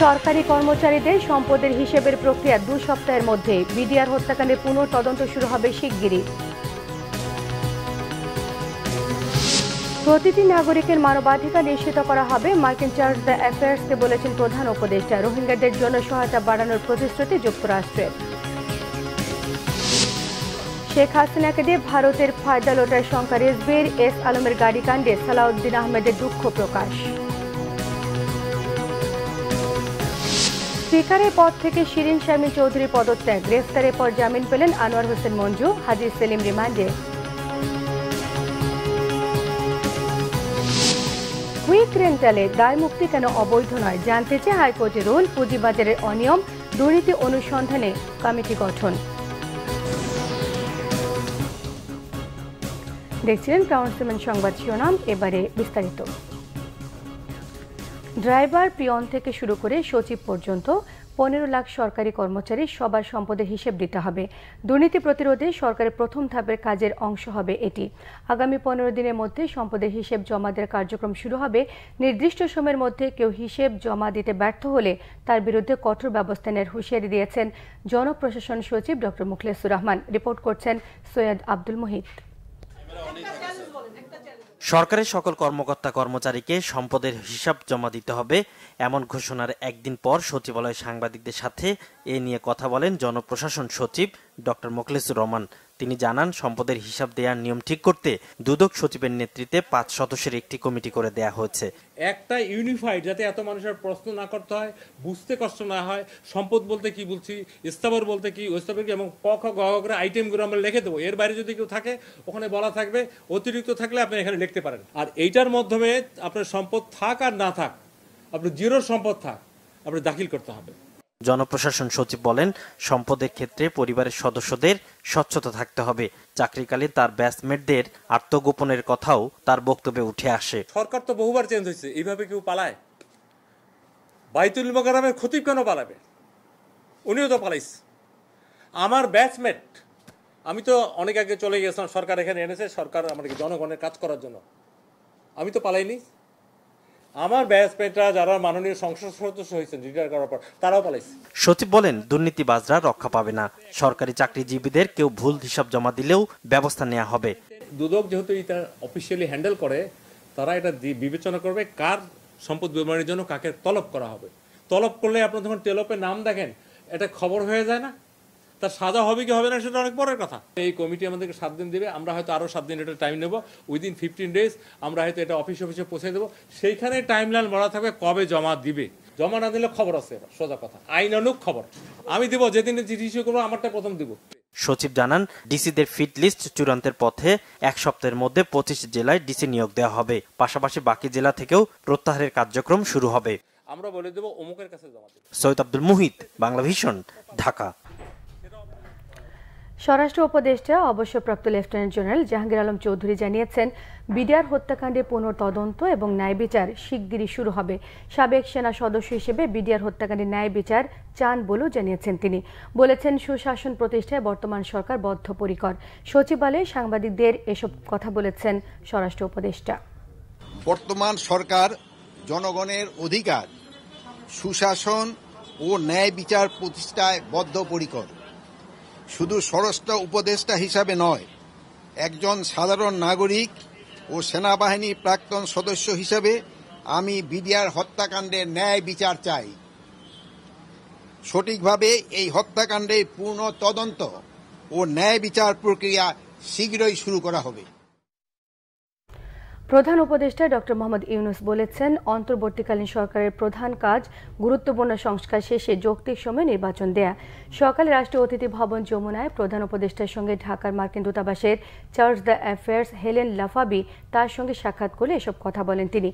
সরকারি কর্মচারীদের সম্পদের হিসেবের প্রক্রিয়া 2 সপ্তাহের মধ্যে। বিডিআর হত্যাকাণ্ডের পুনঃতদন্ত শুরু হবে শিগগিরই। প্রতিটি নাগরিকের মানবাধিকার নিশ্চিত করা হবে, মার্কিন চার্জ দ্য অ্যাফেয়ার্সকে বলেছেন প্রধান উপদেষ্টা। রোহিঙ্গাদের জন্য সহায়তা বাড়ানোর প্রতিশ্রুতি যুক্তরাষ্ট্রের। শেখ হাসিনাকে দিয়ে ভারতের ফায়দা লোটার শঙ্কা রিজভীর। এস আলমের গাড়ি কাণ্ডে সালাউদ্দিন আহমেদের দুঃখ প্রকাশ। স্পিকারের পদ থেকে শিরিন শারমিন চৌধুরী পদত্যাগ। গ্রেফতারের পর জামিন পেলেন আনোয়ার হোসেন মঞ্জু। হাজী সেলিম রিমান্ডে। কুইক রেন্টালে দায় মুক্তি কেন অবৈধ নয় জানতে চেয়ে হাইকোর্টের রুল। পুঁজিবাজারের অনিয়ম দুর্নীতি অনুসন্ধানে কমিটি গঠন। দেখছিলেন ক্রাউন সিমেন্ট সংবাদ শিরোনাম, এবারে বিস্তারিত। ড্রাইভার, পিয়ন থেকে শুরু করে সচিব পর্যন্ত 15 লাখ সরকারি কর্মচারী সবার সম্পদের হিসেব দিতে হবে। দুর্নীতি প্রতিরোধে সরকারের প্রথম ধাপের কাজের অংশ হবে এটি। আগামী 15 দিনের মধ্যে সম্পদের হিসেব জমা দেওয়ার কার্যক্রম শুরু হবে। নির্দিষ্ট সময়ের মধ্যে কেউ হিসেব জমা দিতে ব্যর্থ হলে তার বিরুদ্ধে কঠোর ব্যবস্থা নেওয়ার হুঁশিয়ারি দিয়েছেন জনপ্রশাসন সচিব ডক্টর মুখলেসুর রহমান। রিপোর্ট করছেন সৈয়দ আব্দুল মুহিত। সরকারের সকল কর্মকর্তা কর্মচারীকে সম্পদের হিসাব জমা দিতে হবে, এমন ঘোষণার একদিন পর সচিবালয়ে সাংবাদিকদের সাথে এ নিয়ে কথা বলেন জনপ্রশাসন সচিব ডক্টর মুখলেসুর রহমান। তিনি জানান, সম্পদের হিসাব দেওয়ার নিয়ম ঠিক করতে দুদক সচিবের নেতৃত্বে 5 সদস্যের একটি কমিটি করে দেয়া হয়েছে। একটা ইউনিফাইড, যাতে এত মানুষের প্রশ্ন না করতে হয়, বুঝতে কষ্ট না হয়, সম্পদ বলতে কি বলছি, স্থাবর বলতে কি, স্থাবর কি, এবং ক খ গ করে আইটেমগুলো আমরা লিখে দেবো। এর বাইরে যদি কেউ থাকে ওখানে বলা থাকবে, অতিরিক্ত থাকলে আপনি এখানে লিখতে পারেন। আর এইটার মাধ্যমে আপনার সম্পদ থাক আর না থাক, আপনার জিরোর সম্পদ থাক, আপনি দাখিল করতে হবে। জনপ্রশাসন সচিব বলেন, সম্পদের ক্ষেত্রে পরিবারের সদস্যদের স্বচ্ছতা থাকতে হবে। চাকরিকালে তার ব্যাচমেটদের আত্মগোপনের কথাও তার বক্তব্যে উঠে আসে। সরকার তো বহুবার চেঞ্জ হয়েছে, এইভাবে কেউ পালায়? বাইতুল মোকাররমের খতিব কেন পালাবে? উনিও তো পালাইছে। আমার ব্যাচমেট, আমি তো অনেক আগে চলে গেছিলাম, সরকার এখানে এনেছে, সরকার আমাদেরকে জনগণের কাজ করার জন্য। আমি তো পালাইনি। আমার ব্যাচমেটরা যারা মাননীয় সংসদ সদস্য হয়েছেন রিটায়ার করার পর, তারাও পালাইছে। সচিব বলেন, দুর্নীতিবাজরা রক্ষা পাবে না। সরকারি চাকরিজীবীদের কেউ ভুল হিসাব জমা দিলেও ব্যবস্থা নেওয়া হবে। দুদক যেহেতু এটা অফিসিয়ালি হ্যান্ডেল করে, তারা এটা বিবেচনা করবে কার সম্পদ ব্যবহারের জন্য কাকে তলব করা হবে। তলব করলে আপনার যখন টেলপের নাম দেখেন, এটা খবর হয়ে যায় না? তার সাজা হবে কি হবে না সেটা অনেক পরের কথা। এই কমিটি আমাদেরকে 7 দিন দেবে, আমরা হয়তো আরো 7 দিন এটা টাইম নেব। উইদিন 15 ডেজ আমরা হয়তো এটা অফিসে পৌঁছে দেবো। সেইখানে টাইমলাইন বলা থাকবে কবে জমা দিবে। জমা না দিলে খবর আছে, সোজা কথা, আইনানুগ খবর। আমি দিব, যেদিন চিঠি ইস্যু করবো আমারটা প্রথম দিব। সচিব জানান, ডিসিদের ফিট লিস্ট চূড়ান্তের পথে 1 সপ্তাহের মধ্যে 25 জেলায় ডিসি নিয়োগ দেওয়া হবে। পাশাপাশি বাকি জেলা থেকেও প্রত্যাহারের কার্যক্রম শুরু হবে। আমরা বলে দেব অমুকের কাছে জমা দেব। সৈয়দ আব্দুল মুহিত, বাংলা ভিশন, ঢাকা। স্বরাষ্ট্র উপদেষ্টা অবসরপ্রাপ্ত লেফটেন্যান্ট জেনারেল জাহাঙ্গীর আলম চৌধুরী জানিয়েছেন, বিডিআর হত্যাকাণ্ডে পুনঃতদন্ত এবং ন্যায় বিচার শিগগিরই শুরু হবে। সাবেক সেনা সদস্য হিসেবে বিডিআর হত্যাকাণ্ডে ন্যায় বিচার চান বলেও জানিয়েছেন তিনি। বলেছেন, সুশাসন প্রতিষ্ঠায় বর্তমান সরকার বদ্ধপরিকর। সচিবালয়ে সাংবাদিকদের এসব কথা বলেছেন স্বরাষ্ট্র উপদেষ্টা। বর্তমান সরকার জনগণের অধিকার, সুশাসন ও ন্যায় বিচার প্রতিষ্ঠায় বদ্ধপরিকর। শুধু স্বরাষ্ট্র উপদেষ্টা হিসাবে নয়, একজন সাধারণ নাগরিক ও সেনাবাহিনীর প্রাক্তন সদস্য হিসেবে আমি বিডিআর হত্যাকাণ্ডের ন্যায় বিচার চাই। সঠিকভাবে এই হত্যাকাণ্ডের পূর্ণ তদন্ত ও ন্যায় বিচার প্রক্রিয়া শীঘ্রই শুরু করা হবে। প্রধান উপদেষ্টা ডক্টর মোহাম্মদ ইউনূস বলেছেন, অন্তর্বর্তীকালীন সরকারের প্রধান কাজ গুরুত্বপূর্ণ সংস্কার শেষে যৌক্তিক সময়ে নির্বাচন দেয়া। সকালে রাষ্ট্রীয় অতিথি ভবন যমুনায় প্রধান উপদেষ্টার সঙ্গে ঢাকার মার্কিন দূতাবাসের চার্জ দ্য অ্যাফেয়ার্স হেলেন লাফাবি তার সঙ্গে সাক্ষাৎ করে এসব কথা বলেন তিনি।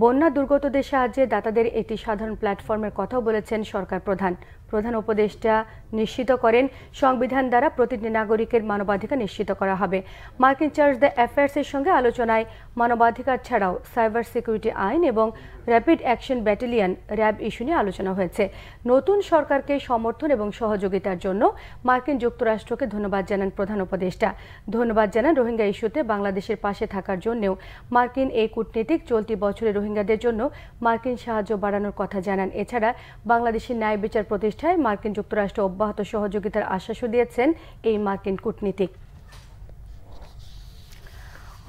বন্যা দুর্গতদের সাহায্যে দাতাদের একটি সাধারণ প্ল্যাটফর্মের কথাও বলেছেন সরকার প্রধান। প্রধান উপদেষ্টা নিশ্চিত করেন, সংবিধান দ্বারা প্রতিটি নাগরিকের মানবাধিকার নিশ্চিত করা হবে। মার্কিন চার্জ দ্য অ্যাফেয়ার্সের সঙ্গে আলোচনায় মানবাধিকার ছাড়াও সাইবার সিকিউরিটি আইন এবং rapid action battalion RAB issue নিয়ে আলোচনা হয়েছে। নতুন সরকারকে সমর্থন এবং সহযোগিতার জন্য মার্কিন যুক্তরাষ্ট্রকে ধন্যবাদ জানান প্রধান উপদেষ্টা। ধন্যবাদ জানান রোহিঙ্গা ইস্যুতে বাংলাদেশের পাশে থাকার জন্য নিয়েও। মার্কিন এই কূটনীতিক চলতি বছরে রোহিঙ্গাদের জন্য মার্কিন সাহায্য বাড়ানোর কথা জানান। এছাড়া বাংলাদেশের ন্যায় বিচার প্রতিষ্ঠায় মার্কিন যুক্তরাষ্ট্র অব্যাহত সহযোগিতার আশ্বাসও দিয়েছেন এই মার্কিন কূটনীতিক।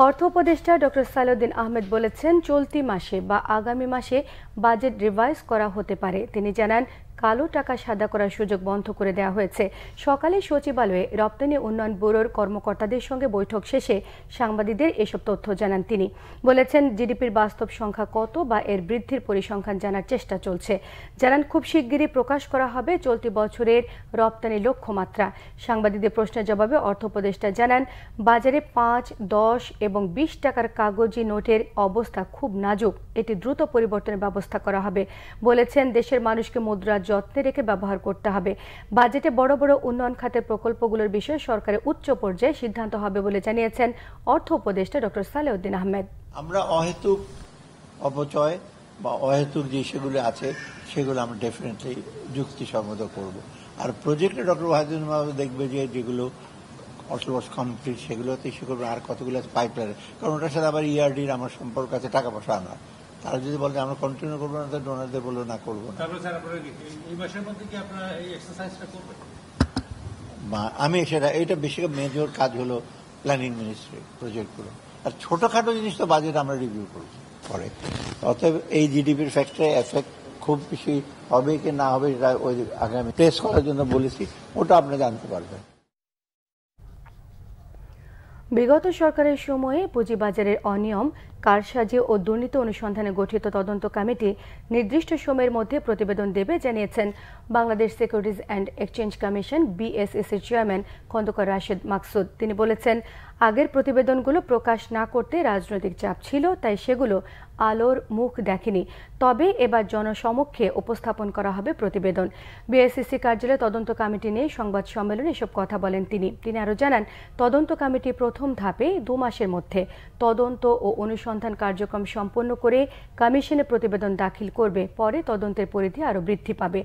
অর্থ উপদেষ্টা ডক্টর সালেউদ্দিন আহমেদ বলেছেন, চলতি মাসে বা আগামী মাসে বাজেট রিভাইজ করা হতে পারে। তিনি জানান, কালো টাকা সাদা করার সুযোগ বন্ধ করে দেওয়া হয়েছে। সকালে সচিবালয়ে রপ্তানি উন্নয়ন ব্যুরোর কর্মকর্তাদের সঙ্গে বৈঠক শেষে সাংবাদিকদের এসব তথ্য জানান তিনি। বলেছেন, জিডিপির বাস্তব সংখ্যা কত বা এর বৃদ্ধির পরিসংখ্যান জানার চেষ্টা চলছে। জানান, খুব শিগগিরই প্রকাশ করা হবে চলতি বছরের রপ্তানি লক্ষ্যমাত্রা। সাংবাদিকদের প্রশ্নের জবাবে অর্থ উপদেষ্টা জানান, বাজারে ৫, ১০ এবং ২০ টাকার কাগজি নোটের অবস্থা খুব নাজুক। এটি দ্রুত পরিবর্তনের ব্যবস্থা করা হবে। বলেছেন, দেশের মানুষকে মুদ্রা যত্নে রেখে ব্যবহার করতে হবে। বাজেটে বড় বড় উন্নয়ন খাতের প্রকল্পগুলোর বিষয়ে সরকারের উচ্চ পর্যায়ে সিদ্ধান্ত হবে বলে জানিয়েছেন অর্থ উপদেষ্টা ডক্টর সালেউদ্দিন আহমেদ। আমরা অহেতুক অপচয় বা অহেতুক যে সেগুলো আছে সেগুলো আমরা ডেফিনেটলি যুক্তিসম্মত করব। আর প্রজেক্টে ডক্টর ওয়াহিদুল মাহমুদ দেখবে যে যেগুলো অলমোস্ট কমপ্লিট সেগুলোতে ইস্যু করবে, আর কতগুলো আছে পাইপলাইনে, কারণ ওটার সাথে আবার ইআরডির আমার সম্পর্ক আছে, টাকা পয়সা আনা। তারা যদি বলে আমরা কন্টিনিউ করবো না, তাহলে ডোনারদের বলবো না করবো না। আমি সেটা এটা বেশি মেজর কাজ হলো প্ল্যানিং মিনিস্ট্রি প্রজেক্টগুলো, আর ছোটখাটো জিনিস তো বাজেট আমরা রিভিউ করবো পরে। অতএব এই জিডিপির ফ্যাক্টরে এফেক্ট খুব বেশি হবে কি না হবে সেটা ওই আগামী প্রেস করার জন্য বলেছি, ওটা আপনি জানতে পারবেন। বিগত সরকারের সময়ে পুঁজিবাজারের অনিয়ম, কারসাজি ও দুর্নীতি অনুসন্ধানে গঠিত তদন্ত কমিটি নির্দিষ্ট সময়ের মধ্যে প্রতিবেদন দেবে জানিয়েছেন Bangladesh securities and exchange commission বিএসইসির চেয়ারম্যান খন্দকার রাশেদ মাকসুদ। তিনি বলেছেন, আগের প্রতিবেদনগুলো প্রকাশ না করতে রাজনৈতিক চাপ ছিল, তাই সেগুলো আলোর মুখ দেখেনি। তবে এবার জনসমক্ষে উপস্থাপন করা হবে প্রতিবেদন। বিএসইসি কার্যালয়ে তদন্ত কমিটি নিয়ে সংবাদ সম্মেলনে এসব কথা বলেন তিনি আরও জানান, তদন্ত কমিটি প্রথম ধাপে 2 মাসের মধ্যে তদন্ত ও অনুসন্ধান কার্যক্রম সম্পন্ন করে কমিশনে প্রতিবেদন দাখিল করবে। পরে তদন্তের পরিধি আরও বৃদ্ধি পাবে।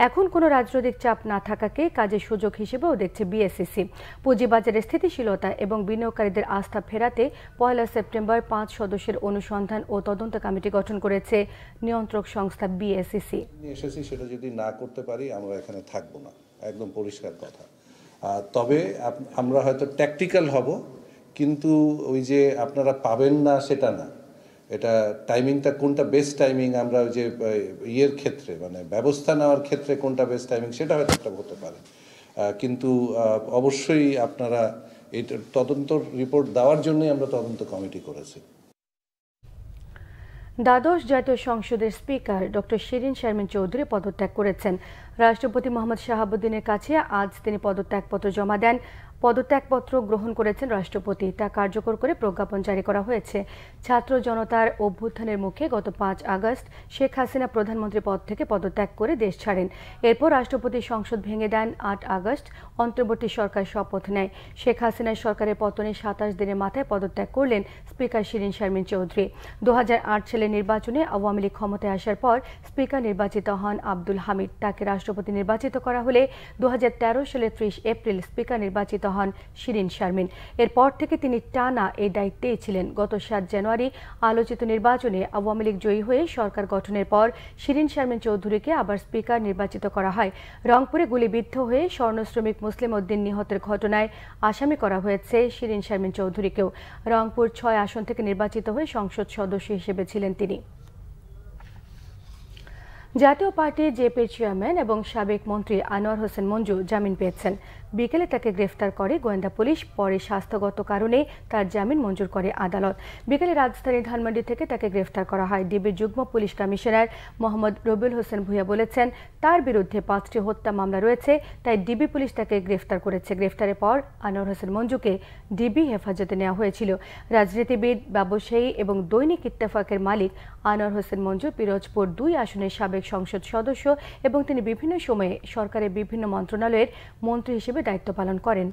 এখন কোনো রাজনৈতিক চাপ না থাকাকে কাজের সুযোগ হিসেবেও দেখছে বিএসইসি। পুঁজিবাজারের স্থিতিশীলতা এবং বিনিয়োগকারীদের আস্থা ফেরাতে 1 সেপ্টেম্বর 5 সদস্যের অনুসন্ধান ও তদন্ত কমিটি গঠন করেছে নিয়ন্ত্রক সংস্থা বিএসইসি। এসেছি সেটা যদি না করতে পারি আমরা এখানে থাকবো না, একদম পরিষ্কার কথা। তবে আমরা হয়তো ট্যাকটিক্যাল হব, কিন্তু ওই যে আপনারা পাবেন না সেটা না। এটা টাইমিংটা কোনটা বেস্ট টাইমিং, আমরা ওই যে ইয়ের ক্ষেত্রে মানে ব্যবস্থা নেওয়ার ক্ষেত্রে কোনটা বেস্ট টাইমিং সেটা হয়তো একটা হতে পারে, কিন্তু অবশ্যই আপনারা এই তদন্ত রিপোর্ট দেওয়ার জন্যই আমরা তদন্ত কমিটি করেছি। দ্বাদশ জাতীয় সংসদের স্পিকার ডক্টর শিরিন শারমিন চৌধুরী পদত্যাগ করেছেন। রাষ্ট্রপতি মোহাম্মদ শাহাবুদ্দিনের কাছে আজ তিনি পদত্যাগপত্র জমা দেন। পদত্যাগপত্র গ্রহণ করেছেন রাষ্ট্রপতি। তা কার্যকর করে প্রজ্ঞাপন জারি করা হয়েছে। ছাত্র জনতার অভ্যুত্থানের মুখে গত 5 আগস্ট শেখ হাসিনা প্রধানমন্ত্রী পদ থেকে পদত্যাগ করে দেশ ছাড়েন। এরপর রাষ্ট্রপতি সংসদ ভেঙে দেন। 8 আগস্ট অন্তর্বর্তী সরকার শপথ নেয়। শেখ হাসিনার সরকারের পতনে 27 দিনের মাথায় পদত্যাগ করলেন স্পিকার শিরিন শারমিন চৌধুরী। 2008 সালের নির্বাচনে আওয়ামী লীগ ক্ষমতায় আসার পর স্পিকার নির্বাচিত হন আব্দুল হামিদ। তাকে রাষ্ট্রপতি নির্বাচিত করা হলে 2013 সালের 30 এপ্রিল স্পিকার নির্বাচিত হন শিরিন শারমিন। এরপর থেকে তিনি টানা এই দায়িত্বেই ছিলেন। গত 7 জানুয়ারি আলোচিত নির্বাচনে আওয়ামী লীগ জয়ী হয়ে সরকার গঠনের পর শিরিন শারমিন চৌধুরীকে আবার স্পিকার নির্বাচিত করা হয়। রংপুরে গুলিবিদ্ধ হয়ে স্বর্ণ শ্রমিক মুসলিম উদ্দিন নিহতের ঘটনায় আসামি করা হয়েছে শিরিন শারমিন চৌধুরীকেও। রংপুর 6 আসন থেকে নির্বাচিত হয়ে সংসদ সদস্য হিসেবে ছিলেন তিনি। জাতীয় পার্টি জেপির চেয়ারম্যান এবং সাবেক মন্ত্রী আনোয়ার হোসেন মঞ্জু জামিন পেয়েছেন। বিকেলে তাকে গ্রেফতার করে গোয়েন্দা পুলিশ, পরে স্বাস্থ্যগত কারণে তার জামিন মঞ্জুর করে আদালত। বিকেলে রাজধানীর ধানমন্ডি থেকে তাকে গ্রেফতার করা হয়। ডিবির যুগ্ম পুলিশ কমিশনার মোহাম্মদ রবিউল হোসেন ভূঁইয়া বলেছেন, তার বিরুদ্ধে 5টি হত্যা মামলা রয়েছে, তাই ডিবি পুলিশ তাকে গ্রেফতার করেছে। গ্রেফতারের পর আনোয়ার হোসেন মঞ্জুকে ডিবি হেফাজতে নেওয়া হয়েছিল। রাজনীতিবিদ, ব্যবসায়ী এবং দৈনিক ইত্তেফাকের মালিক আনোয়ার হোসেন মঞ্জু পিরোজপুর 2 আসনের সাবেক সংসদ সদস্য এবং তিনি বিভিন্ন সময়ে সরকারের বিভিন্ন মন্ত্রণালয়ের মন্ত্রী হিসেবে দায়িত্ব পালন করেন।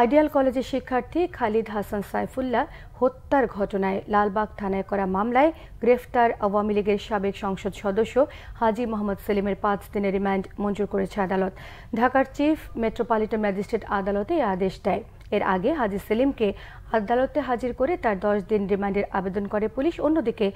আইডিয়াল কলেজের শিক্ষার্থী খালিদ হাসান সাইফুল্লাহ হত্যার ঘটনায় লালবাগ থানায় করা মামলায় গ্রেফতার আওয়ামী লীগের সাবেক সংসদ সদস্য হাজী মোহাম্মদ সেলিমের 5 দিনের রিমান্ড মঞ্জুর করেছে আদালত। ঢাকার চিফ মেট্রোপলিটন ম্যাজিস্ট্রেট আদালতে এই আদেশ দেয়। এর আগে হাজী সেলিমকে আদালতে হাজির করে তার 10 দিন রিমান্ডের আবেদন করে পুলিশ। অন্যদিকে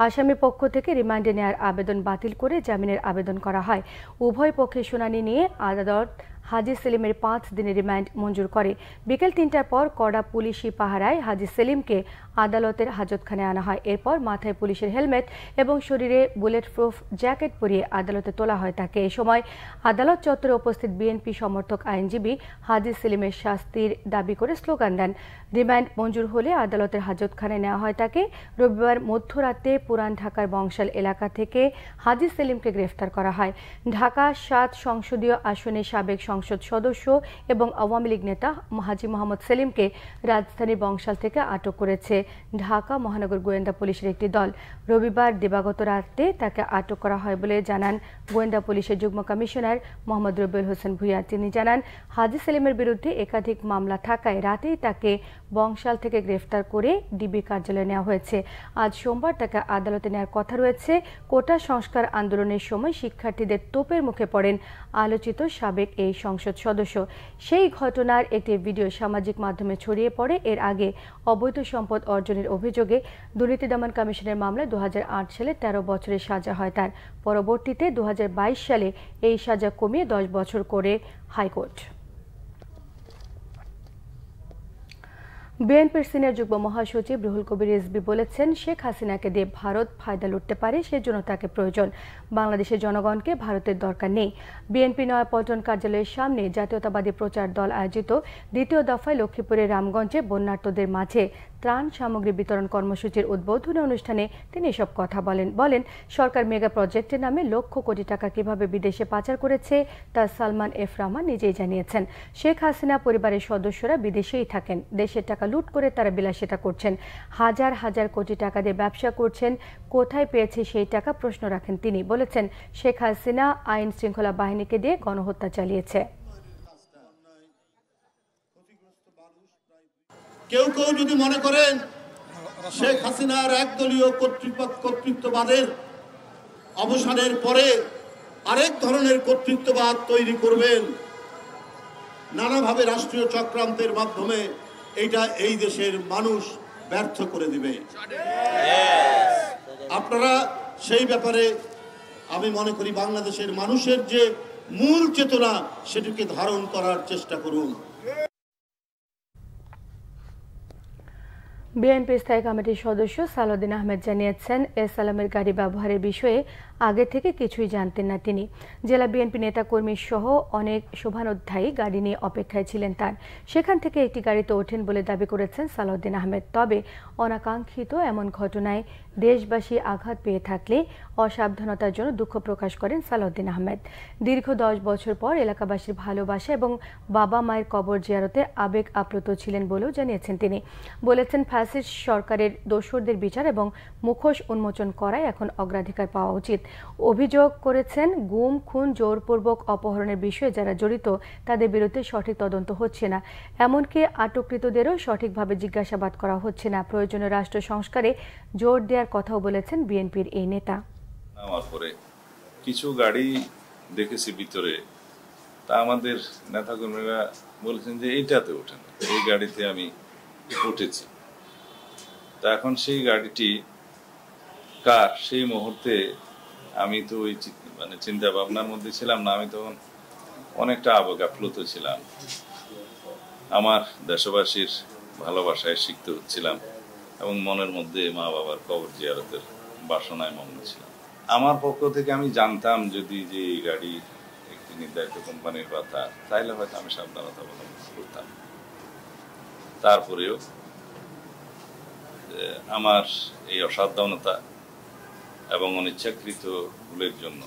আসামির পক্ষ থেকে রিমান্ডে নেওয়ার আবেদন বাতিল করে জামিনের আবেদন করা হয়। উভয় পক্ষের শুনানি নিয়ে আদালত হাজী সেলিমের 5 দিনের রিমান্ড মঞ্জুর করে। বিকেল 3টার পর কড়া পুলিশি পাহারায় হাজী সেলিমকে আদালতের হাজতখানায় আনা হয়। এরপর মাথায় পুলিশের হেলমেট এবং শরীরে বুলেট প্রুফ জ্যাকেট পরিয়ে আদালতে তোলা হয় তাকে। এই সময় আদালত চত্বরে উপস্থিত বিএনপি সমর্থক আইনজীবী হাজী সেলিমের শাস্তির দাবি করে স্লোগান দেন। রিমান্ড মঞ্জুর হলে আদালতের হাজতখানায় নেওয়া হয় তাকে। রবিবার মধ্যরাতে পুরান ঢাকার বংশাল এলাকা থেকে হাজী সেলিমকে গ্রেফতার করা হয়। ঢাকা 7 সংসদীয় আসনের সাবেক সংসদ সদস্য এবং আওয়ামী লীগ নেতা হাজী মোহাম্মদ সেলিমকে রাজধানীর বংশাল থেকে আটক করেছে ঢাকা মহানগর গোয়েন্দা পুলিশের একটি দল। রবিবার দিবাগত রাতে তাকে আটক করা হয় বলে জানান গোয়েন্দা পুলিশের যুগ্ম কমিশনার মোহাম্মদ রবিউল হোসেন ভূঁইয়া। তিনি জানান, হাজী সেলিমের বিরুদ্ধে একাধিক মামলা থাকায় রাতেই তাকে বংশাল থেকে গ্রেফতার করে ডিবি কার্যালয়ে নেওয়া হয়েছে। আজ সোমবার তাকে আদালতে নেওয়ার কথা রয়েছে। কোটা সংস্কার আন্দোলনের সময় শিক্ষার্থীদের তোপের মুখে পড়েন আলোচিত সাবেক এই সংসদ সদস্য। সেই ঘটনার একটি ভিডিও সামাজিক মাধ্যমে ছড়িয়ে পড়ে। এর আগে অবৈধ সম্পদ অর্জনের অভিযোগে দুর্নীতি দমন কমিশনের মামলায় 2008 সালে 13 বছরের সাজা হয় তার। পরবর্তীতে 2022 সালে এই সাজা কমিয়ে 10 বছর করে হাইকোর্ট। বিএনপির সিনিয়র যুগ্ম মহাসচিব রুহুল কবির রিজভী বলেছেন, শেখ হাসিনাকে দিয়ে ভারত ফায়দা লুটতে পারে, সেজন্য তাকে প্রয়োজন। বাংলাদেশের জনগণকে ভারতের দরকার নেই। বিএনপি নয়াপল্টন কার্যালয়ের সামনে জাতীয়তাবাদী প্রচার দল আয়োজিত দ্বিতীয় দফায় লক্ষ্মীপুরের রামগঞ্জে বন্যার্তদের মাঝে ত্রাণ সামগ্রী বিতরণ কর্মসূচির উদ্বোধনী অনুষ্ঠানে তিনি এসব কথা বলেন সরকার মেগা প্রজেক্টের নামে লক্ষ কোটি টাকা কিভাবে বিদেশে পাচার করেছে তা সালমান এফ রহমান নিজেই জানিয়েছেন। শেখ হাসিনা পরিবারের সদস্যরা বিদেশেই থাকেন, দেশের টাকা লুট করে তারা বিলাসিতা করছেন, হাজার হাজার কোটি টাকা দিয়ে ব্যবসা করছেন। কোথায় পেয়েছে সেই টাকা প্রশ্ন রাখেন তিনি। বলেছেন, শেখ হাসিনা আইন শৃঙ্খলা বাহিনীকে দিয়ে গণহত্যা চালিয়েছে। কেউ কেউ যদি মনে করেন শেখ হাসিনার একদলীয় কর্তৃত্ববাদের অবসানের পরে আরেক ধরনের কর্তৃত্ববাদ তৈরি করবেন, নানাভাবে রাষ্ট্রীয় চক্রান্তের মাধ্যমে এটা এই দেশের মানুষ ব্যর্থ করে দিবে। আপনারা সেই ব্যাপারে আমি মনে করি বাংলাদেশের মানুষের যে মূল চেতনা সেটিকে ধারণ করার চেষ্টা করুন। বিএনপি স্থায়ী কমিটির সদস্য সালাউদ্দিন আহমেদ জানিয়েছেন, এস আলমের গাড়ি ব্যবহারের বিষয়ে আগে থেকে কিছুই জানতেন না তিনি। জেলা বিএনপি নেতাকর্মী সহ অনেক শোভানোধ্যায়ী গাড়ি নিয়ে অপেক্ষায় ছিলেন তার। সেখান থেকে একটি গাড়িতে ওঠেন বলে দাবি করেছেন সালাউদ্দিন আহমেদ। তবে অনাকাঙ্ক্ষিত এমন ঘটনায় দেশবাসী আঘাত পেয়ে থাকলে অসাবধানতার জন্য দুঃখ প্রকাশ করেন সালাউদ্দিন আহমেদ। দীর্ঘ 10 বছর পর এলাকাবাসীর ভালোবাসা এবং বাবা মায়ের কবর জিয়ারতে আবেগ আপ্লুত ছিলেন বলেও জানিয়েছেন তিনি। বলেছেন, ফ্যাসিস্ট সরকারের দোসরদের বিচার এবং মুখোশ উন্মোচন করাই এখন অগ্রাধিকার পাওয়া উচিত। অভিযোগ করেছেন, গুম, খুন, জোরপূর্বক অপহরণের বিষয়ে যারা জড়িত তাদের বিরুদ্ধে সঠিক তদন্ত হচ্ছে না, এমনকি আটককৃতদেরও সঠিকভাবে জিজ্ঞাসাবাদ করা হচ্ছে না। প্রয়োজনীয় রাষ্ট্র সংস্কারে জোর দেওয়ার কথাও বলেছেন বিএনপির এই নেতা। আমার পরে কিছু গাড়ি দেখেছি ভিতরে, তা আমাদের নেতাকর্মীরা বলেছেন যে এইটাতে ওঠেন, এই গাড়িতে আমি উঠেছি। তা এখন সেই গাড়িটি কার সেই মুহূর্তে আমি তো ওই চিন্তা ভাবনার মধ্যে ছিলাম না। আমি তখন অনেকটা আবেগ আপ্লুত ছিলাম, আমার দেশবাসীর ভালোবাসায় সিক্ত হচ্ছিলাম এবং মনের মধ্যে মা বাবার কবর জিয়ারতের বাসনায় মগ্ন ছিলাম। আমার পক্ষ থেকে আমি জানতাম যদি যে এই গাড়ি একটি নির্ধারিত কোম্পানির কথা, তাইলে হয়তো আমি সাবধানতা অবলম্বন করতাম। তারপরেও আমার এই অসাবধানতা এবং অনিচ্ছাকৃত ভুলের জন্য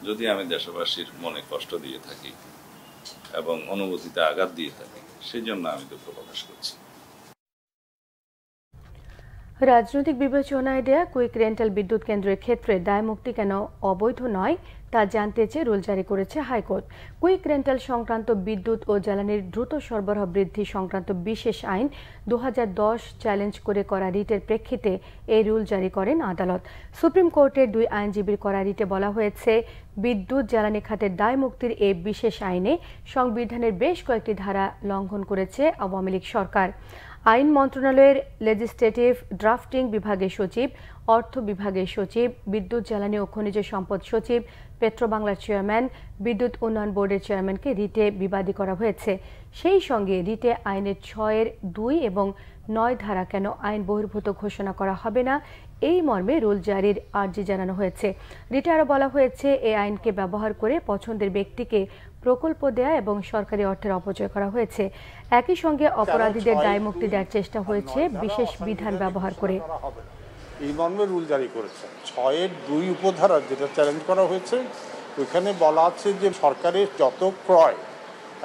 যদি আমি দেশবাসীর মনে কষ্ট দিয়ে থাকি এবং অনুভূতিতে আঘাত দিয়ে থাকি, সেই জন্য আমি দুঃখ প্রকাশ করছি। রাজনৈতিক বিবেচনায় দেয়া কুইক রেন্টাল বিদ্যুৎ কেন্দ্রের ক্ষেত্রে দায়মুক্তি কেন অবৈধ নয় তা জানতে চেয়ে রুল জারি করেছে হাইকোর্ট। কুইক রেন্টাল সংক্রান্ত বিদ্যুৎ ও জ্বালানির দ্রুত সরবরাহ বৃদ্ধি সংক্রান্ত বিশেষ আইন 2010 চ্যালেঞ্জ করে করা রিটের প্রেক্ষিতে এই রুল জারি করেন আদালত। সুপ্রিম কোর্টের 2 আইনজীবীর করা রিটে বলা হয়েছে, বিদ্যুৎ জ্বালানি খাতের দায়মুক্তির এই বিশেষ আইনে সংবিধানের বেশ কয়েকটি ধারা লঙ্ঘন করেছে আওয়ামী লীগ সরকার। আইন মন্ত্রণালয়ের লেজিসলেটিভ ড্রাফটিং বিভাগের সচিব, অর্থ বিভাগের সচিব, বিদ্যুৎ জ্বালানি ও খনিজ সম্পদ সচিব, পেট্রোবাংলার চেয়ারম্যান, বিদ্যুৎ উন্নয়ন বোর্ডের চেয়ারম্যানকে রিটে বিবাদী করা হয়েছে। সেই সঙ্গে রিটে আইনের 6 2 এবং 9 ধারা কেন আইন বহির্ভূত ঘোষণা করা হবে না এই মর্মে রুল জারির আর্জি জানানো হয়েছে। রিটে আরও বলা হয়েছে, এই আইনকে ব্যবহার করে পছন্দের ব্যক্তিকে প্রকল্প দেয়া এবং সরকারি অর্থের অপচয় করা হয়েছে। একই সঙ্গে অপরাধীদের দায়মুক্তি দেওয়ার চেষ্টা হয়েছে বিশেষ বিধান ব্যবহার করে। এই মর্মে রুল জারি করেছে। 6-2 উপধারা যেটা চ্যালেঞ্জ করা হয়েছে, ওইখানে বলা আছে যে সরকারের যত ক্রয়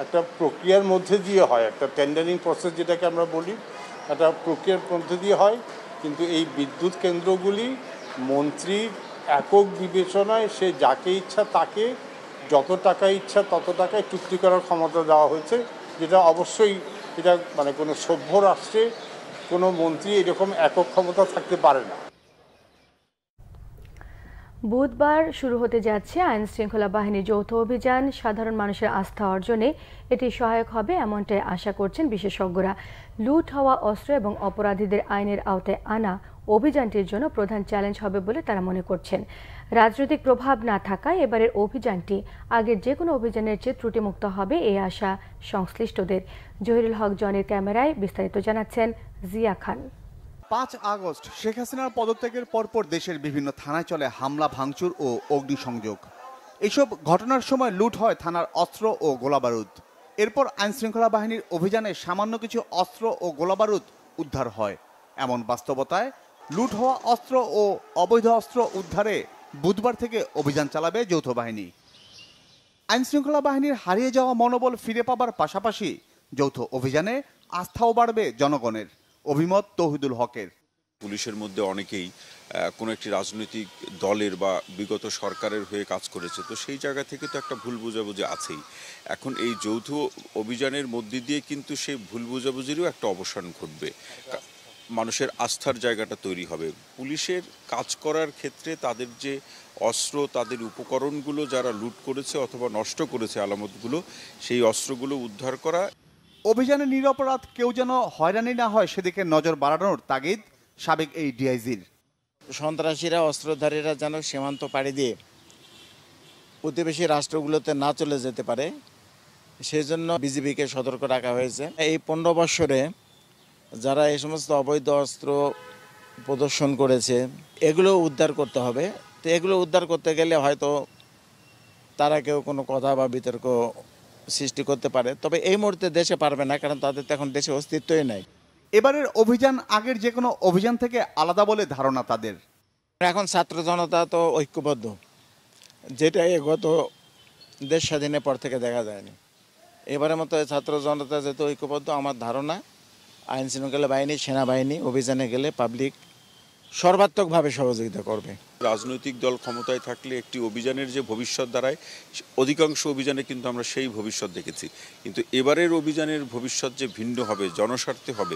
একটা প্রক্রিয়ার মধ্যে দিয়ে হয়, একটা টেন্ডারিং প্রসেস যেটাকে আমরা বলি, একটা প্রক্রিয়ার মধ্যে দিয়ে হয়, কিন্তু এই বিদ্যুৎ কেন্দ্রগুলি মন্ত্রীর একক বিবেচনায় সে যাকে ইচ্ছা তাকে যত টাকা ইচ্ছা তত টাকায় চুক্তি করার ক্ষমতা দেওয়া হয়েছে, যেটা অবশ্যই এটা মানে কোনো সভ্য রাষ্ট্রে কোনো মন্ত্রী এরকম একক ক্ষমতা থাকতে পারে না। বুধবার শুরু হতে যাচ্ছে আইন শৃঙ্খলা বাহিনীর যৌথ অভিযান। সাধারণ মানুষের আস্থা অর্জনে এটি সহায়ক হবে এমনটাই আশা করছেন বিশেষজ্ঞরা। লুট হওয়া অস্ত্র এবং অপরাধীদের আইনের আওতায় আনা অভিযানটির জন্য প্রধান চ্যালেঞ্জ হবে বলে তারা মনে করছেন। রাজনৈতিক প্রভাব না থাকায় এবারের অভিযানটি আগের যে কোনো অভিযানের চেয়ে ত্রুটিমুক্ত হবে এই আশা সংশ্লিষ্টদের। জহিরুল হক জনের ক্যামেরায় বিস্তারিত জানাচ্ছেন জিয়া খান। 5 আগস্ট শেখ হাসিনার পদত্যাগের পরপর দেশের বিভিন্ন থানায় চলে হামলা, ভাঙচুর ও অগ্নিসংযোগ। এইসব ঘটনার সময় লুট হয় থানার অস্ত্র ও গোলাবারুদ। এরপর আইনশৃঙ্খলা বাহিনীর অভিযানে সামান্য কিছু অস্ত্র ও গোলাবারুদ উদ্ধার হয়। এমন বাস্তবতায় লুট হওয়া অস্ত্র ও অবৈধ অস্ত্র উদ্ধারে বুধবার থেকে অভিযান চালাবে যৌথ বাহিনী। আইনশৃঙ্খলা বাহিনীর হারিয়ে যাওয়া মনোবল ফিরে পাবার পাশাপাশি যৌথ অভিযানে আস্থাও বাড়বে জনগণের। অভিমত তৌহিদুল হকের। পুলিশের মধ্যে অনেকেই কোনো একটি রাজনৈতিক দলের বা বিগত সরকারের হয়ে কাজ করেছে, তো সেই জায়গা থেকে তো একটা ভুল বোঝাবুঝি আছেই। এখন এই যৌথ অভিযানের মধ্যে দিয়ে কিন্তু সেই ভুল বোঝাবুঝিরও একটা অবসান ঘটবে, মানুষের আস্থার জায়গাটা তৈরি হবে। পুলিশের কাজ করার ক্ষেত্রে তাদের যে অস্ত্র, তাদের উপকরণগুলো যারা লুট করেছে অথবা নষ্ট করেছে আলামতগুলো, সেই অস্ত্রগুলো উদ্ধার করা। অভিযানে নিরপরাধ কেউ যেন হয়রানি না হয় সেদিকে নজর বাড়ানোর তাগিদ সাবেক এই ডিআইজির। সন্ত্রাসীরা, অস্ত্রধারীরা যেন সীমান্ত পাড়ি দিয়ে প্রতিবেশী রাষ্ট্রগুলোতে না চলে যেতে পারে, সেজন্য বিজিবিকে সতর্ক রাখা হয়েছে। এই 15 বছরে যারা এই সমস্ত অবৈধ অস্ত্র প্রদর্শন করেছে এগুলো উদ্ধার করতে হবে। তো এগুলো উদ্ধার করতে গেলে হয়তো তারা কেউ কোনো কথা বা বিতর্ক সৃষ্টি করতে পারে, তবে এই মুহূর্তে দেশে পারবে না, কারণ তাদের তো এখন দেশে অস্তিত্বই নাই। এবারের অভিযান আগের যে কোনো অভিযান থেকে আলাদা বলে ধারণা তাদের। এখন ছাত্র জনতা তো ঐক্যবদ্ধ, যেটা গত দেশ স্বাধীনের পর থেকে দেখা যায়নি। এবারের মতো ছাত্র জনতা যেহেতু ঐক্যবদ্ধ, আমার ধারণা আইন শৃঙ্খলা বাহিনী, সেনাবাহিনী অভিযানে গেলে পাবলিক সর্বাত্মকভাবে সহযোগিতা করবে। রাজনৈতিক দল ক্ষমতায় থাকলে একটি অভিযানের যে ভবিষ্যৎ দাঁড়ায়, অধিকাংশ অভিযানে কিন্তু আমরা সেই ভবিষ্যৎ দেখেছি, কিন্তু এবারের অভিযানের ভবিষ্যৎ যে ভিন্ন হবে, জনস্বার্থে হবে,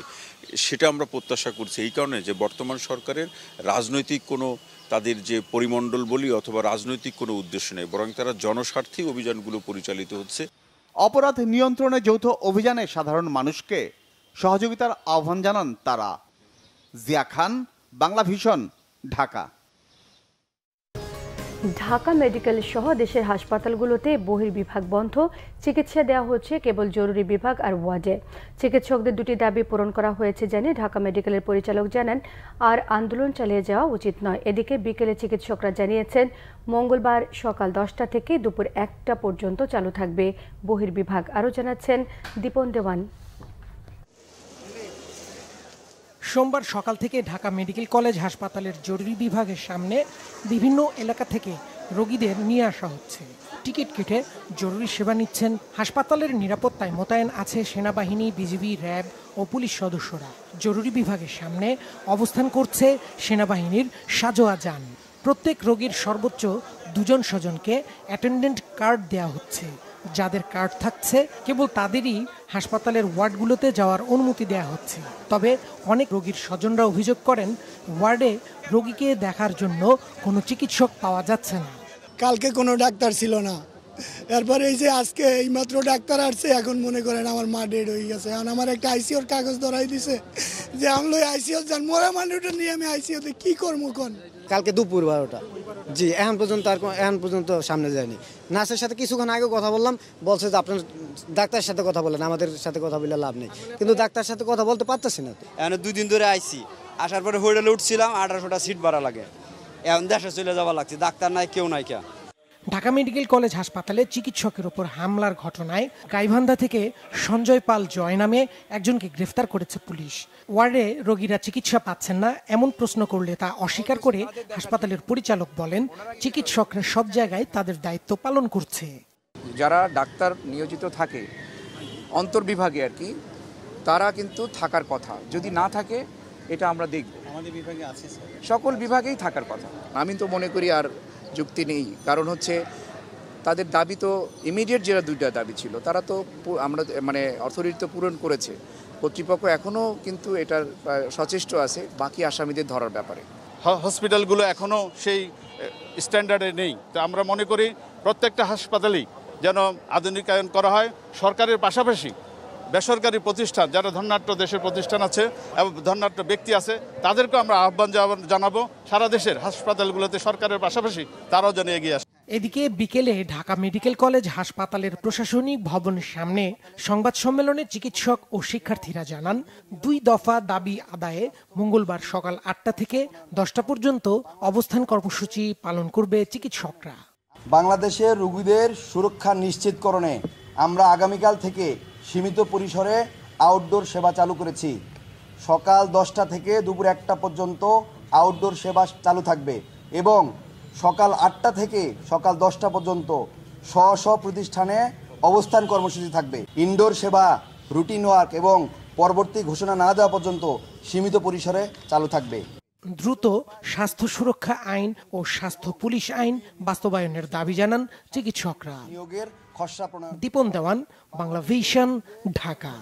সেটা আমরা প্রত্যাশা করছি। এই কারণে যে বর্তমান সরকারের রাজনৈতিক কোনো তাদের যে পরিমণ্ডল বলি অথবা রাজনৈতিক কোনো উদ্দেশ্য নেই, বরং তারা জনস্বার্থেই অভিযানগুলো পরিচালিত হচ্ছে। অপরাধ নিয়ন্ত্রণে যৌথ অভিযানে সাধারণ মানুষকে সহযোগিতার আহ্বান জানান তারা। জিয়া খান, বাংলা ভিশন, ঢাকা। ঢাকা মেডিকেল সহ দেশের হাসপাতালগুলোতে বহির্বিভাগ বন্ধ, চিকিৎসা দেওয়া হচ্ছে কেবল জরুরি বিভাগ আর ওয়ার্ডে। চিকিৎসকদের 2টি দাবি পূরণ করা হয়েছে জানিয়ে ঢাকা মেডিকেলের পরিচালক জানান, আর আন্দোলন চালিয়ে যাওয়া উচিত নয়। এদিকে বিকেলে চিকিৎসকরা জানিয়েছেন, মঙ্গলবার সকাল 10টা থেকে দুপুর 1টা পর্যন্ত চালু থাকবে বহির্বিভাগ। আরও জানাচ্ছেন দীপন দেওয়ান। সোমবার সকাল থেকে ঢাকা মেডিকেল কলেজ হাসপাতালের জরুরি বিভাগের সামনে বিভিন্ন এলাকা থেকে রোগীদের নিয়ে আসা হচ্ছে। টিকিট কেটে জরুরি সেবা নিচ্ছেন। হাসপাতালের নিরাপত্তায় মোতায়েন আছে সেনাবাহিনী, বিজিবি, র্যাব ও পুলিশ সদস্যরা। জরুরি বিভাগের সামনে অবস্থান করছে সেনাবাহিনীর সাজোয়া যান। প্রত্যেক রোগীর সর্বোচ্চ 2 জন স্বজনকে অ্যাটেন্ডেন্ট কার্ড দেওয়া হচ্ছে। যাদের কার্ড থাকছে কেবল তাদেরই হাসপাতালের ওয়ার্ডগুলোতে যাওয়ার অনুমতি দেওয়া হচ্ছে। তবে অনেক রোগীর স্বজনরা অভিযোগ করেন, ওয়ার্ডে রোগীকে দেখার জন্য কোনো চিকিৎসক পাওয়া যাচ্ছে না। কালকে কোনো ডাক্তার ছিল না, এরপরে এই যে আজকে এইমাত্র ডাক্তার আসছে। এখন মনে করেন আমার মা ডেড হয়ে গেছে। এখন আমার একটা আইসিওর কাগজ ধরাই দিছে যে আমি আইসিও যান, মোরা মানুষটা নিয়ে আমি আইসিওতে কি করবো কোন। কালকে দুপুর 12টা, জি এখন পর্যন্ত সামনে যায়নি। নার্সের সাথে কিছুক্ষণ আগে কথা বললাম, বলছে যে আপনার ডাক্তারের সাথে কথা বলেন, আমাদের সাথে কথা বলে লাভ নেই। কিন্তু ডাক্তারের সাথে কথা বলতে পারতেছি না। এখন 2 দিন ধরে আইসি, আসার পরে হোটেলে উঠছিলাম, 1800টা সিট ভাড়া লাগে। এখন দেশে চলে যাওয়া লাগছে, ডাক্তার নাই, কেউ নাই। কে ঢাকা মেডিকেল কলেজ হাসপাতালে চিকিৎসকের ওপর হামলার ঘটনায় গাইবান্ধা থেকে সঞ্জয় পাল জয় নামে একজনকে গ্রেফতার করেছে পুলিশ। ওয়ার্ডে রোগীরা চিকিৎসা পাচ্ছেন না এমন প্রশ্ন করলে তা অস্বীকার করে হাসপাতালের পরিচালক বলেন, চিকিৎসকরা সব জায়গায় তাদের দায়িত্ব পালন করছে। যারা ডাক্তার নিয়োজিত থাকে অন্তর্বিভাগে আর কি, তারা কিন্তু থাকার কথা। যদি না থাকে এটা আমরা দেখব। আমাদের বিভাগে আছে, সকল বিভাগেই থাকার কথা। আমি তো মনে করি আর যুক্তি নেই, কারণ হচ্ছে তাদের দাবি তো ইমিডিয়েট, যেটা 2টা দাবি ছিল তারা তো আমরা অথরিটি তো পূরণ করেছে। কর্তৃপক্ষ এখনও কিন্তু এটার সচেষ্ট আছে বাকি আসামিদের ধরার ব্যাপারে। হসপিটালগুলো এখনও সেই স্ট্যান্ডার্ডে নেই। তো আমরা মনে করি প্রত্যেকটা হাসপাতালেই যেন আধুনিকায়ন করা হয়। সরকারের পাশাপাশি বেসরকারি প্রতিষ্ঠান, যারা ধনাঢ্য দেশের প্রতিষ্ঠান আছে এবং ধনাঢ্য ব্যক্তি আছে, তাদেরকেও আমরা আহ্বান জানাবো সারা দেশের হাসপাতালগুলোতে সরকারের পাশাপাশি তারাও যেন এগিয়ে আসে। এদিকে বিকেলে ঢাকা মেডিকেল কলেজ হাসপাতালের প্রশাসনিক ভবনের সামনে সংবাদ সম্মেলনে চিকিৎসক ও শিক্ষার্থীরা জানান, 2 দফা দাবি আদায়ে মঙ্গলবার সকাল 8টা থেকে 10টা পর্যন্ত অবস্থান কর্মসূচি পালন করবে চিকিৎসকরা। বাংলাদেশের রোগীদের সুরক্ষা নিশ্চিতকরণে আমরা আগামীকাল থেকে সীমিত পরিসরে আউটডোর সেবা চালু করেছি। সকাল 10টা থেকে দুপুর 1টা পর্যন্ত আউটডোর সেবা চালু থাকবে এবং সকাল 8টা থেকে সকাল 10টা পর্যন্ত স্ব প্রতিষ্ঠানে অবস্থান কর্মসূচি থাকবে। ইনডোর সেবা, রুটিন ওয়ার্ক এবং পরবর্তী ঘোষণা না দেওয়া পর্যন্ত সীমিত পরিসরে চালু থাকবে। দ্রুত স্বাস্থ্য সুরক্ষা আইন ও স্বাস্থ্য পুলিশ আইন বাস্তবায়নের দাবি জানান চিকিৎসকরা। Dipon Dewan, Bangla Vision, Dhaka.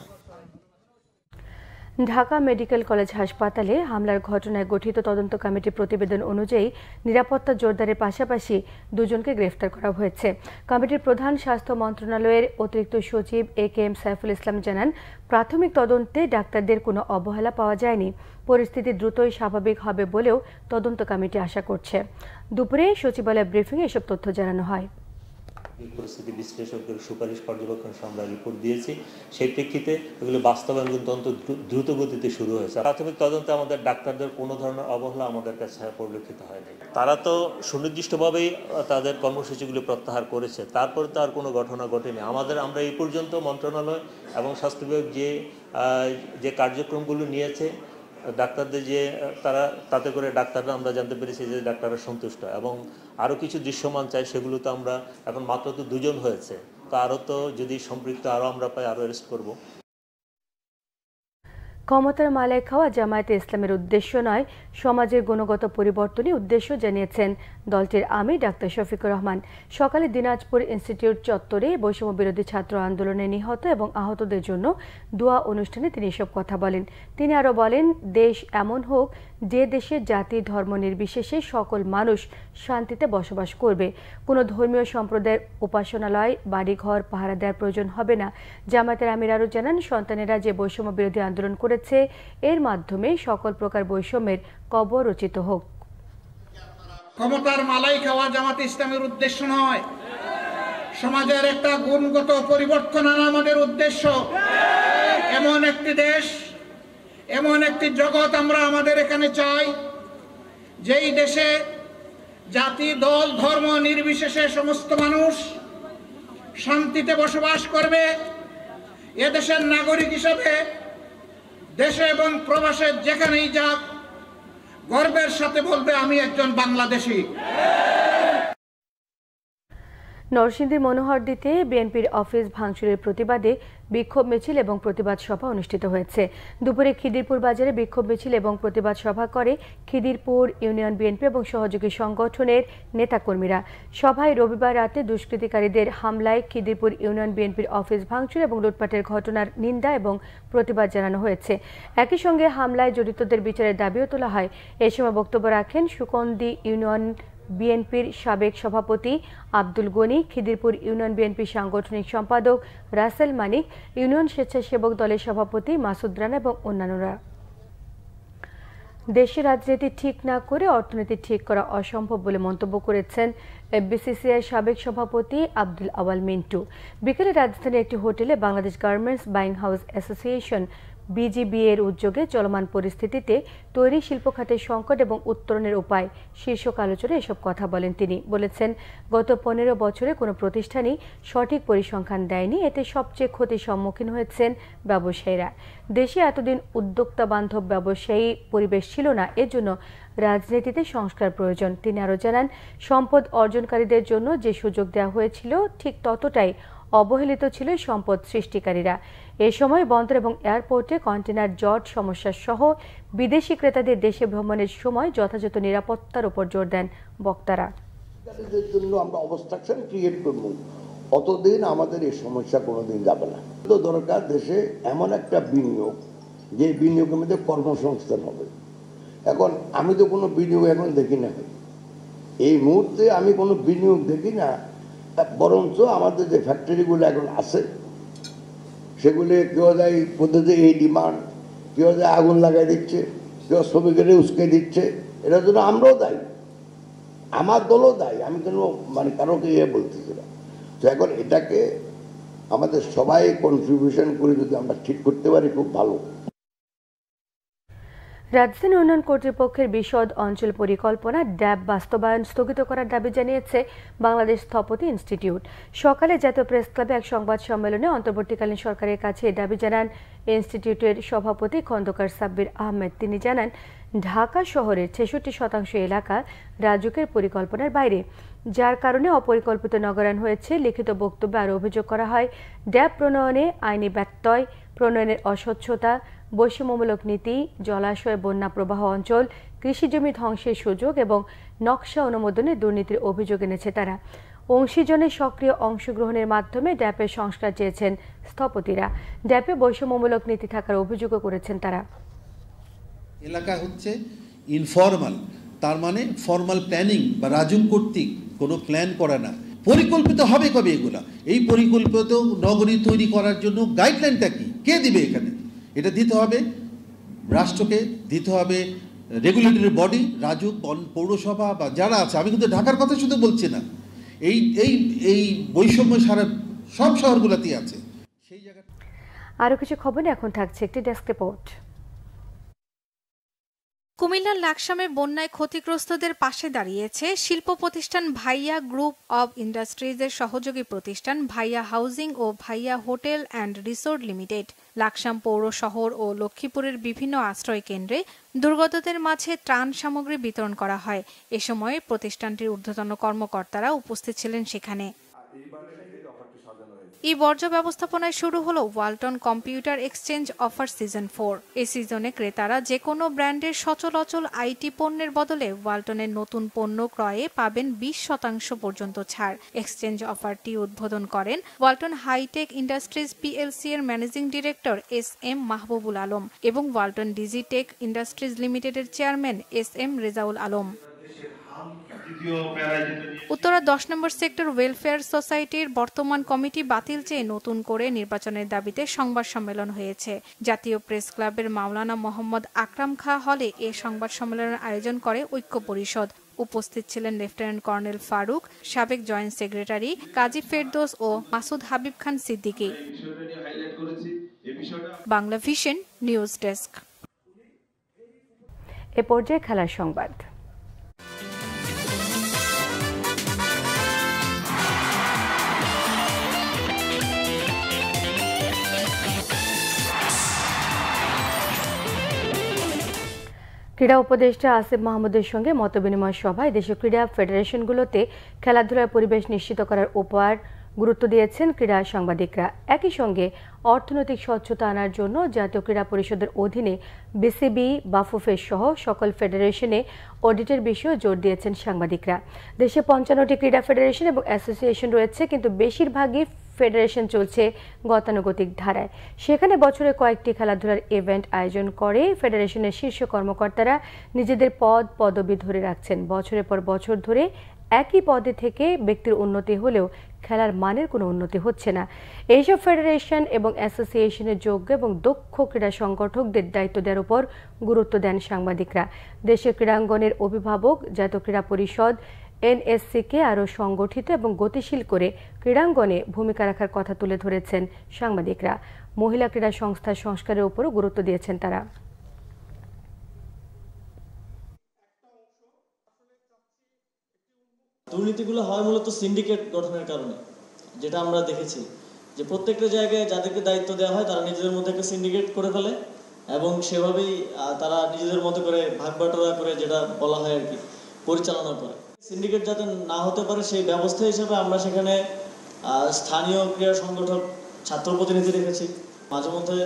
Dhaka medical college হাসপাতালে হামলার ঘটনায় গঠিত তদন্ত কমিটির প্রতিবেদন অনুযায়ী নিরাপত্তা জোরদারের পাশাপাশি 2 জনকে গ্রেফতার করা হয়েছে। কমিটির প্রধান স্বাস্থ্য মন্ত্রণালয়ের অতিরিক্ত সচিব AKM সাইফুল ইসলাম জানান, প্রাথমিক তদন্তে ডাক্তারদের কোনো অবহেলা পাওয়া যায়নি। পরিস্থিতি দ্রুতই স্বাভাবিক হবে বলেও তদন্ত কমিটি আশা করছে। দুপুরে সচিবালয় ব্রিফিংয়ে এসব তথ্য জানানো হয়। পরিস্থিতি বিশ্লেষকদের সুপারিশ পর্যবেক্ষণ আমরা রিপোর্ট দিয়েছি, সেই প্রেক্ষিতে এগুলো বাস্তবায়ন কিন্তু দ্রুত গতিতে শুরু হয়েছে। প্রাথমিক তদন্তে আমাদের ডাক্তারদের কোনো ধরনের অবহেলা আমাদের কাছে পরিলক্ষিত হয়নি। তারা তো সুনির্দিষ্টভাবেই তাদের কর্মসূচিগুলি প্রত্যাহার করেছে, তারপরে তো আর কোনো ঘটনা ঘটেনি। আমরা এই পর্যন্ত মন্ত্রণালয় এবং স্বাস্থ্য বিভাগ যে কার্যক্রমগুলো নিয়েছে, ডাক্তারদের তাতে করে ডাক্তাররা আমরা জানতে পেরেছি যে ডাক্তাররা সন্তুষ্ট এবং আরও কিছু দৃশ্যমান চাই, সেগুলো তো আমরা এখন মাত্র তো 2 জন হয়েছে, তো আরও তো যদি সম্পৃক্ত আরও আমরা পাই আরও অ্যারেস্ট করব। ক্ষমতার মালায় খাওয়া জামায়াতে ইসলামের উদ্দেশ্য নয়, সমাজের গুণগত পরিবর্তনই উদ্দেশ্য জানিয়েছেন দলটির আমির ডাক্তার শফিকুর রহমান। সকালে দিনাজপুর ইনস্টিটিউট চত্বরে বৈষম্য বিরোধী ছাত্র আন্দোলনে নিহত এবং আহতদের জন্য দোয়া অনুষ্ঠানে তিনি এসব কথা বলেন। তিনি আরও বলেন, দেশ এমন হোক যে দেশে জাতি ধর্ম নির্বিশেষে সকল মানুষ শান্তিতে বসবাস করবে। কোনো ধর্মীয় সম্প্রদায়ের উপাসনালয়, বাড়িঘর পাহারা দেওয়ার প্রয়োজন হবে না। জামায়াতের আমির আরও জানান, সন্তানেরা যে বৈষম্য বিরোধী আন্দোলন করেছে, এর মাধ্যমে সকল প্রকার বৈষম্যের কবর রচিত হোক। ক্ষমতার মালাই খাওয়া জামাত ইসলামের উদ্দেশ্য নয়, সমাজের একটা গুণগত পরিবর্তন আনা আমাদের উদ্দেশ্য। এমন একটি দেশ, এমন একটি জগৎ আমরা আমাদের এখানে চাই, যেই দেশে জাতি দল ধর্ম নির্বিশেষে সমস্ত মানুষ শান্তিতে বসবাস করবে। এদেশের নাগরিক হিসেবে দেশে এবং প্রবাসে যেখানেই যাক গর্বের সাথে বলবে, আমি একজন বাংলাদেশী। নরসিংদীর মনোহরদীতে বিএনপির অফিস ভাঙচুরের প্রতিবাদে বিক্ষোভ মিছিল এবং প্রতিবাদ সভা অনুষ্ঠিত হয়েছে। দুপুরে খিদিরপুর বাজারে বিক্ষোভ মিছিল এবং প্রতিবাদ সভা করে খিদিরপুর ইউনিয়ন বিএনপি এবং সহযোগী সংগঠনের নেতাকর্মীরা। সভায় রবিবার রাতে দুষ্কৃতিকারীদের হামলায় খিদিরপুর ইউনিয়ন বিএনপির অফিস ভাঙচুর এবং লুটপাটের ঘটনার নিন্দা এবং প্রতিবাদ জানানো হয়েছে। একই সঙ্গে হামলায় জড়িতদের বিচারের দাবিও তোলা হয়। এ সময় বক্তব্য রাখেন সুকন্দি ইউনিয়ন বিএনপির সাবেক সভাপতি আব্দুল গনি, খিদিরপুর ইউনিয়ন বিএনপির সাংগঠনিক সম্পাদক রাসেল মানিক, ইউনিয়ন স্বেচ্ছাসেবক দলের সভাপতি মাসুদ রানা এবং অন্যান্যরা। দেশের রাজনীতি ঠিক না করে অর্থনীতি ঠিক করা অসম্ভব বলে মন্তব্য করেছেন বিসিসিআইর সাবেক সভাপতি আব্দুল আওয়াল মিন্টু। বিকেলে রাজধানীর একটি হোটেলে Bangladesh garments buying house association BGBA এর উদ্যোগে চলমান পরিস্থিতিতে তৈরি শিল্প খাতের সংকট এবং উত্তরণের উপায় শীর্ষক আলোচনায় এসব কথা বলেন তিনি। বলেছেন, গত 15 বছরে কোনো প্রতিষ্ঠানই সঠিক পরিসংখ্যান দেয়নি, এতে সবচেয়ে ক্ষতির সম্মুখীন হয়েছেন ব্যবসায়ীরা। দেশে এতদিন উদ্যোক্তা বান্ধব ব্যবসায়ী পরিবেশ ছিল না, এর জন্য রাজনীতিতে সংস্কার প্রয়োজন। তিনি আরও জানান, সম্পদ অর্জনকারীদের জন্য যে সুযোগ দেওয়া হয়েছিল ঠিক ততটাই অবহেলিত ছিল সম্পদ সৃষ্টিকারীরা। এ সময় বন্দর এবং এয়ারপোর্টে কন্টেনার জট সমস্যা সহ বিদেশি ক্রেতাদের দেশে ভ্রমণের সময় যথাযথ নিরাপত্তার উপর জোর দেন বক্তারা। জন্য আমরা অবস্ট্রাকশন ক্রিয়েট করব, অতদিন আমাদের এই সমস্যা কোনোদিন যাবে না। তো দরকার দেশে এমন একটা বিনিয়োগ, যে বিনিয়োগের মধ্যে কর্মসংস্থান হবে। এখন আমি তো কোনো বিনিয়োগ এখন দেখি না, এই মুহূর্তে আমি কোনো বিনিয়োগ দেখি না, বরঞ্চ আমাদের যে ফ্যাক্টরিগুলো এখন আছে সেগুলি কেউ যায় পদ্ধতি এই ডিমান্ড, কেউ যায় আগুন লাগাই দিচ্ছে, কেউ শ্রমিকের উস্কে দিচ্ছে। এটার জন্য আমরাও দায়ী, আমার দলও দায়ী, আমি কেন কারোকে বলতেছি না। তো এখন এটাকে আমাদের সবাই কন্ট্রিবিউশন করে যদি আমরা ঠিক করতে পারি খুব ভালো। রাজধানী উন্নয়ন কর্তৃপক্ষের বিশদ অঞ্চল পরিকল্পনা ড্যাব বাস্তবায়ন স্থগিত করার দাবি জানিয়েছে বাংলাদেশ স্থপতি ইনস্টিটিউট। সকালে জাতীয় প্রেস ক্লাবে এক সংবাদ সম্মেলনে অন্তর্বর্তীকালীন সরকারের কাছে এই দাবি জানান ইনস্টিটিউটের সভাপতি খন্দকার সাব্বির আহমেদ। তিনি জানান, ঢাকা শহরের 66% এলাকা রাজুকের পরিকল্পনার বাইরে, যার কারণে অপরিকল্পিত নগরায়ণ হয়েছে। লিখিত বক্তব্যে আরও অভিযোগ করা হয়, ড্যাব প্রণয়নে আইনি ব্যত্যয়, প্রণয়নের অস্বচ্ছতা, বৈষম্যমূলক নীতি, জলাশয় বন্যা প্রবাহ অঞ্চল, কৃষিজমি ধ্বংসের সুযোগ এবং নকশা অনুমোদনে দুর্নীতির অভিযোগ এনেছে তারা। অংশীজনের সক্রিয় অংশগ্রহণের মাধ্যমে ড্যাপের সংস্কার চেয়েছেন স্থপতিরা। ড্যাপে বৈষম্যমূলক নীতি থাকার অভিযোগও করেছেন তারা। এলাকা হচ্ছে ইনফর্মাল, তার মানে ফর্মাল প্ল্যানিং বা রাজুক কর্তৃক কোনো প্ল্যান করা না। পরিকল্পিত হবে কবে এগুলা? এই পরিকল্পিত নগরী তৈরি করার জন্য গাইডলাইনটা কি, কে দিবে? এখানে এটা দিতে হবে রাষ্ট্রকে, দিতে হবে রেগুলেটরি বডি, রাজুক, পৌরসভা বা যারা আছে। আমি কিন্তু ঢাকার কথা শুধু বলছি না, এই এই এই বৈষম্য সারা সব শহরগুলোতেই আছে। সেই জায়গা আরও কিছু খবরে এখন থাকছে একটি ডেস্ক রিপোর্ট। কুমিল্লার লাকসামে বন্যায় ক্ষতিগ্রস্তদের পাশে দাঁড়িয়েছে শিল্প প্রতিষ্ঠান ভাইয়া গ্রুপ অব ইন্ডাস্ট্রিজের সহযোগী প্রতিষ্ঠান ভাইয়া হাউজিং ও ভাইয়া hotel and resort limited. Laksam পৌর শহর ও লক্ষ্মীপুরের বিভিন্ন আশ্রয় কেন্দ্রে দুর্গতদের মাঝে ত্রাণ সামগ্রী বিতরণ করা হয়। এ সময় প্রতিষ্ঠানটির ঊর্ধ্বতন কর্মকর্তারা উপস্থিত ছিলেন সেখানে। এই বর্জ্য ব্যবস্থাপনায় শুরু হলো Walton computer exchange offer season 4। এই সিজনে ক্রেতারা যে কোনো ব্র্যান্ডের সচরাচর আইটি পণ্যের বদলে ওয়ালটনের নতুন পণ্য ক্রয়ে পাবেন 20% পর্যন্ত ছাড়। এক্সচেঞ্জ অফারটি উদ্বোধন করেন ওয়ালটন হাইটেক ইন্ডাস্ট্রিজ পিএলসি এর managing director SM Mahbubul Alam এবং ওয়ালটন ডিজিটেক ইন্ডাস্ট্রিজ লিমিটেডের চেয়ারম্যান SM রেজাউল আলম। উত্তরা 10 নম্বর সেক্টর ওয়েলফেয়ার সোসাইটির বর্তমান কমিটি বাতিল চেয়ে নতুন করে নির্বাচনের দাবিতে সংবাদ সম্মেলন হয়েছে। জাতীয় প্রেস ক্লাবের মাওলানা মোহাম্মদ আকরাম খাঁ হলে এ সংবাদ সম্মেলনের আয়োজন করে ঐক্য পরিষদ। উপস্থিত ছিলেন লেফটেন্যান্ট কর্নেল ফারুক, সাবেক জয়েন্ট সেক্রেটারি কাজী ফেরদৌস ও Masud Habib Khan Siddiqui. Bangla Vision news desk. এ পর্যায়ে খেলার সংবাদ। ক্রীড়া উপদেষ্টা আসিফ মাহমুদের সঙ্গে মতবিনিময় সভায় দেশীয় ক্রীড়া ফেডারেশনগুলোতে খেলাধুলার পরিবেশ নিশ্চিত করার উপর গুরুত্ব দিয়েছেন ক্রীড়া সাংবাদিকরা। একই সঙ্গে অর্থনৈতিক স্বচ্ছতা আনার জন্য জাতীয় ক্রীড়া পরিষদের অধীনে বিসিবি, বাফুফে সহ সকল ফেডারেশনে অডিটের বিষয়ে জোর দিয়েছেন সাংবাদিকরা। দেশে ৫৫টি ক্রীড়া ফেডারেশন এবং অ্যাসোসিয়েশন রয়েছে, কিন্তু বেশিরভাগই ফেডারেশন চলছে গতানুগতিক ধারায়। সেখানে বছরে কয়েকটি খেলাধুলার ইভেন্ট আয়োজন করে ফেডারেশনের শীর্ষ কর্মকর্তারা নিজেদের পদবি ধরে রাখছেন। বছরের পর বছর ধরে একই পদে থেকে ব্যক্তির উন্নতি হলেও খেলার মানের কোনো উন্নতি হচ্ছে না। এইসব ফেডারেশন এবং অ্যাসোসিয়েশনের যোগ্য এবং দক্ষ ক্রীড়া সংগঠকদের দায়িত্ব দেওয়ার উপর গুরুত্ব দেন সাংবাদিকরা। দেশের ক্রীড়াঙ্গনের অভিভাবক জাতীয় ক্রীড়া পরিষদ এনএসসিকে আরও সংগঠিত এবং গতিশীল করে ক্রীড়াঙ্গনে ভূমিকা রাখার কথা তুলে ধরেছেন সাংবাদিকরা। মহিলা ক্রীড়া সংস্থার সংস্কারের উপরও গুরুত্ব দিয়েছেন তারা। দুর্নীতিগুলো হয় মূলত সিন্ডিকেট গঠনের কারণে, যেটা আমরা দেখেছি যে প্রত্যেকটা জায়গায় যাদেরকে দায়িত্ব দেওয়া হয় তারা নিজেদের মধ্যে একটা সিন্ডিকেট করে ফেলে এবং সেভাবেই তারা নিজেদের মতো করে ভাগ বাটোয়ারা করে, যেটা বলা হয় আর কি, পরিচালনা করে। সিন্ডিকেট যাতে না হতে পারে সেই ব্যবস্থা হিসেবে আমরা সেখানে স্থানীয় ক্রীড়া সংগঠক, ছাত্র প্রতিনিধি রেখেছি। মাঝে মধ্যে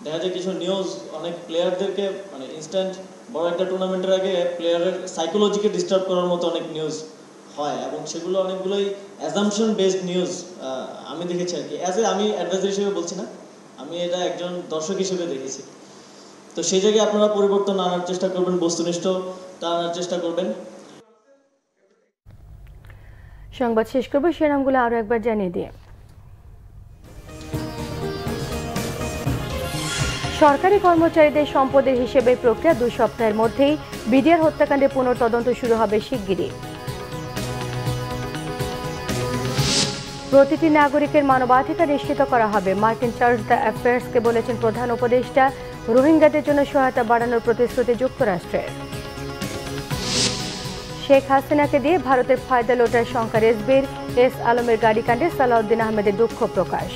দেখা যায় কিছু নিউজ অনেক প্লেয়ারদেরকে মানে ইনস্ট্যান্ট বড় একটা টুর্নামেন্টের আগে প্লেয়ারের সাইকোলজিকে ডিস্টার্ব করার মতো অনেক নিউজ হয় এবং সেগুলো অনেকগুলোই অ্যাজাম্পশন বেসড নিউজ আমি দেখেছি আর কি। আমি অ্যাডভাইজার হিসেবে বলছি না, আমি এটা একজন দর্শক হিসেবে দেখেছি। তো সেই জায়গায় আপনারা পরিবর্তন আনার চেষ্টা করবেন, বস্তুনিষ্ঠতা আনার চেষ্টা করবেন। সংবাদ শেষ করব, শিরোনামগুলো আরো একবার জানিয়ে দিয়ে। সরকারি কর্মচারীদের সম্পদের হিসেবে প্রক্রিয়া 2 সপ্তাহের মধ্যেই। বিডিআর হত্যাকাণ্ডে পুনঃতদন্ত শুরু হবে শিগগিরই। প্রতিটি নাগরিকের মানবাধিকার নিশ্চিত করা হবে, মার্কিন চার্জ দ্য অ্যাফেয়ার্সকে বলেছেন প্রধান উপদেষ্টা। রোহিঙ্গাদের জন্য সহায়তা বাড়ানোর প্রতিশ্রুতি যুক্তরাষ্ট্রের। শেখ হাসিনাকে দিয়ে ভারতের ফায়দা লোটার শঙ্কা রেজবির। এস আলমের গাড়িকাণ্ডে সালাউদ্দিন আহমেদের দুঃখ প্রকাশ।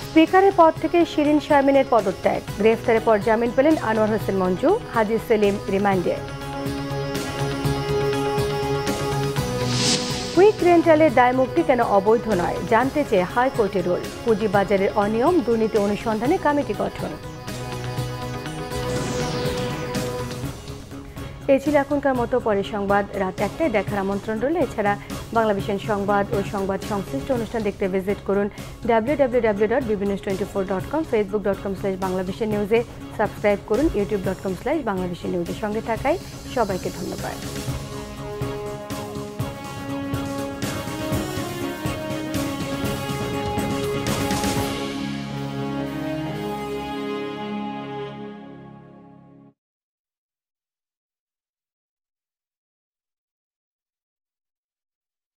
স্পিকারের পদ থেকে শিরিন শারমিনের পদত্যাগ। গ্রেফতারের পর জামিন পেলেন আনোয়ার হোসেন মঞ্জু। হাজি সেলিম রিমান্ডে। কুইক রেন্টালের দায়মুক্তি কেন অবৈধ নয় জানতে চেয়ে হাইকোর্টের রুল। পুঁজিবাজারের অনিয়ম দুর্নীতি অনুসন্ধানে কমিটি গঠন। এই ছিল এখনকার মতো। পরে সংবাদ রাত 1টায় দেখার আমন্ত্রণ রইল। এছাড়া বাংলাভিশন সংবাদ ও সংবাদ সংশ্লিষ্ট অনুষ্ঠান দেখতে ভিজিট করুন www.bbnews24.com, facebook.com/বাংলাভিশন নিউজে সাবস্ক্রাইব করুন, youtube.com/বাংলাভিশন নিউজের সঙ্গে থাকায় সবাইকে ধন্যবাদ।